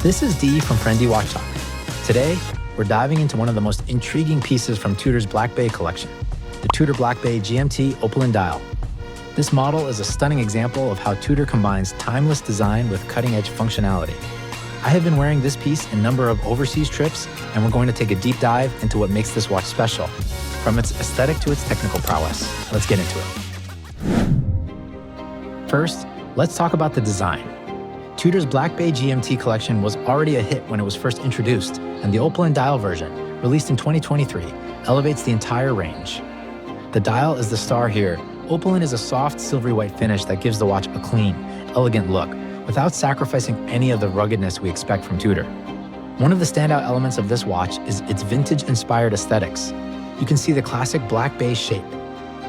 This is Dee from Friendly Watch Talk. Today, we're diving into one of the most intriguing pieces from Tudor's Black Bay collection, the Tudor Black Bay GMT Opaline dial. This model is a stunning example of how Tudor combines timeless design with cutting-edge functionality. I have been wearing this piece in a number of overseas trips, and we're going to take a deep dive into what makes this watch special, from its aesthetic to its technical prowess. Let's get into it. First, let's talk about the design. Tudor's Black Bay GMT collection was already a hit when it was first introduced, and the Opaline dial version, released in 2023, elevates the entire range. The dial is the star here. Opaline is a soft, silvery white finish that gives the watch a clean, elegant look, without sacrificing any of the ruggedness we expect from Tudor. One of the standout elements of this watch is its vintage-inspired aesthetics. You can see the classic Black Bay shape.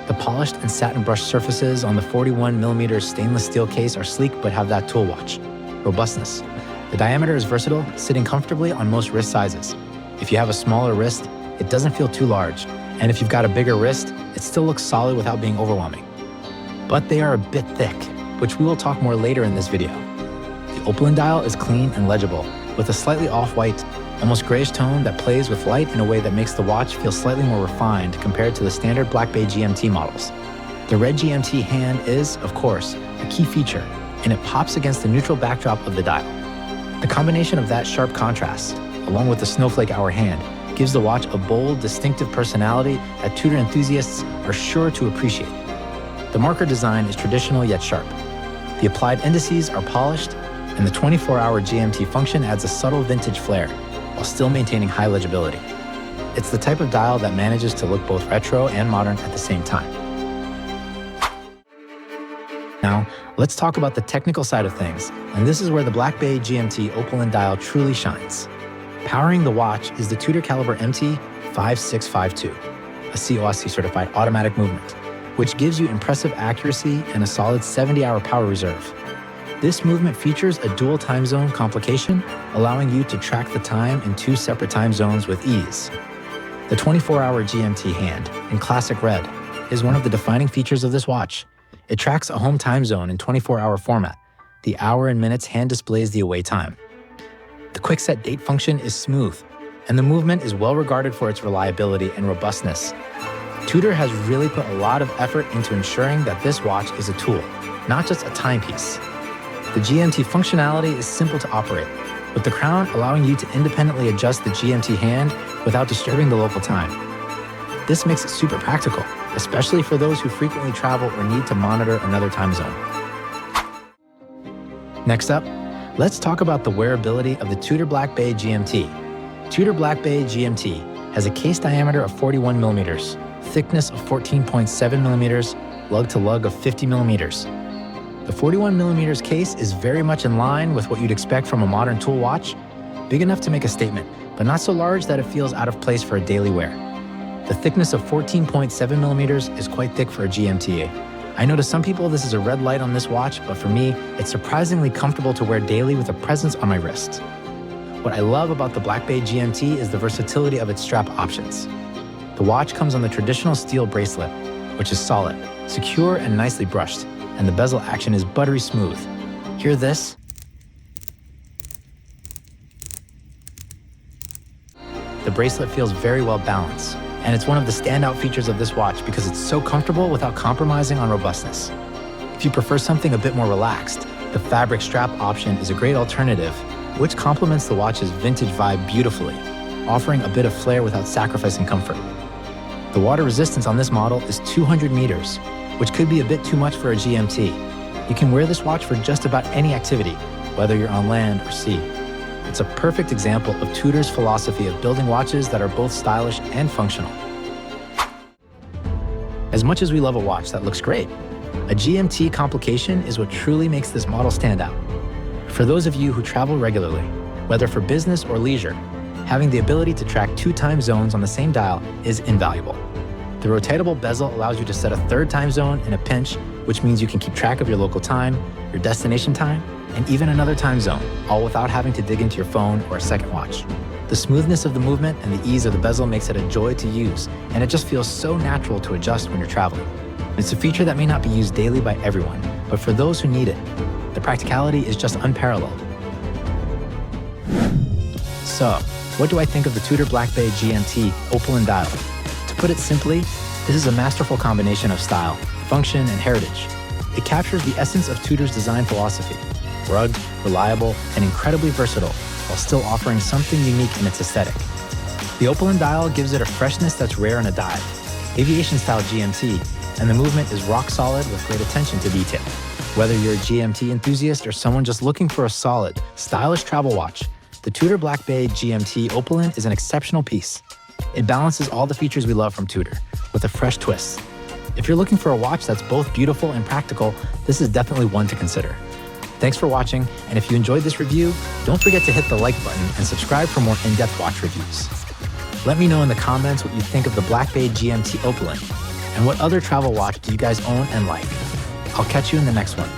The polished and satin brushed surfaces on the 41mm stainless steel case are sleek but have that tool watch robustness. The diameter is versatile, sitting comfortably on most wrist sizes. If you have a smaller wrist, it doesn't feel too large, and if you've got a bigger wrist, it still looks solid without being overwhelming. But they are a bit thick, which we will talk more later in this video. The Opaline dial is clean and legible, with a slightly off-white, almost grayish tone that plays with light in a way that makes the watch feel slightly more refined compared to the standard Black Bay GMT models. The red GMT hand is, of course, a key feature, and it pops against the neutral backdrop of the dial. The combination of that sharp contrast, along with the snowflake hour hand, gives the watch a bold, distinctive personality that Tudor enthusiasts are sure to appreciate. The marker design is traditional yet sharp. The applied indices are polished, and the 24-hour GMT function adds a subtle vintage flair, while still maintaining high legibility. It's the type of dial that manages to look both retro and modern at the same time. Now, let's talk about the technical side of things, and this is where the Black Bay GMT Opaline dial truly shines. Powering the watch is the Tudor Caliber MT 5652, a COSC certified automatic movement, which gives you impressive accuracy and a solid 70-hour power reserve. This movement features a dual time zone complication, allowing you to track the time in 2 separate time zones with ease. The 24-hour GMT hand, in classic red, is one of the defining features of this watch. It tracks a home time zone in 24-hour format. The hour and minutes hand displays the away time. The quick set date function is smooth, and the movement is well regarded for its reliability and robustness. Tudor has really put a lot of effort into ensuring that this watch is a tool, not just a timepiece. The GMT functionality is simple to operate, with the crown allowing you to independently adjust the GMT hand without disturbing the local time. This makes it super practical, especially for those who frequently travel or need to monitor another time zone. Next up, let's talk about the wearability of the Tudor Black Bay GMT. Tudor Black Bay GMT has a case diameter of 41mm, thickness of 14.7mm, lug to lug of 50mm. The 41mm case is very much in line with what you'd expect from a modern tool watch, big enough to make a statement, but not so large that it feels out of place for a daily wear. The thickness of 14.7mm is quite thick for a GMT. I know to some people this is a red light on this watch, but for me, it's surprisingly comfortable to wear daily with a presence on my wrist. What I love about the Black Bay GMT is the versatility of its strap options. The watch comes on the traditional steel bracelet, which is solid, secure, and nicely brushed, and the bezel action is buttery smooth. Hear this? The bracelet feels very well balanced, and it's one of the standout features of this watch because it's so comfortable without compromising on robustness. If you prefer something a bit more relaxed, the fabric strap option is a great alternative, which complements the watch's vintage vibe beautifully, offering a bit of flair without sacrificing comfort. The water resistance on this model is 200 meters, which could be a bit too much for a GMT. You can wear this watch for just about any activity, whether you're on land or sea. It's a perfect example of Tudor's philosophy of building watches that are both stylish and functional. As much as we love a watch that looks great, a GMT complication is what truly makes this model stand out. For those of you who travel regularly, whether for business or leisure, having the ability to track 2 time zones on the same dial is invaluable. The rotatable bezel allows you to set a 3rd time zone in a pinch, which means you can keep track of your local time, your destination time, and even another time zone, all without having to dig into your phone or a second watch. The smoothness of the movement and the ease of the bezel makes it a joy to use, and it just feels so natural to adjust when you're traveling. It's a feature that may not be used daily by everyone, but for those who need it, the practicality is just unparalleled. So, what do I think of the Tudor Black Bay GMT Opaline dial? To put it simply, this is a masterful combination of style, function, and heritage. It captures the essence of Tudor's design philosophy: rugged, reliable, and incredibly versatile, while still offering something unique in its aesthetic. The Opaline dial gives it a freshness that's rare in a dive, aviation-style GMT, and the movement is rock solid with great attention to detail. Whether you're a GMT enthusiast or someone just looking for a solid, stylish travel watch, the Tudor Black Bay GMT Opaline is an exceptional piece. It balances all the features we love from Tudor, with a fresh twist. If you're looking for a watch that's both beautiful and practical, this is definitely one to consider. Thanks for watching, and if you enjoyed this review, don't forget to hit the like button and subscribe for more in-depth watch reviews. Let me know in the comments what you think of the Black Bay GMT Opaline, and what other travel watch do you guys own and like. I'll catch you in the next one.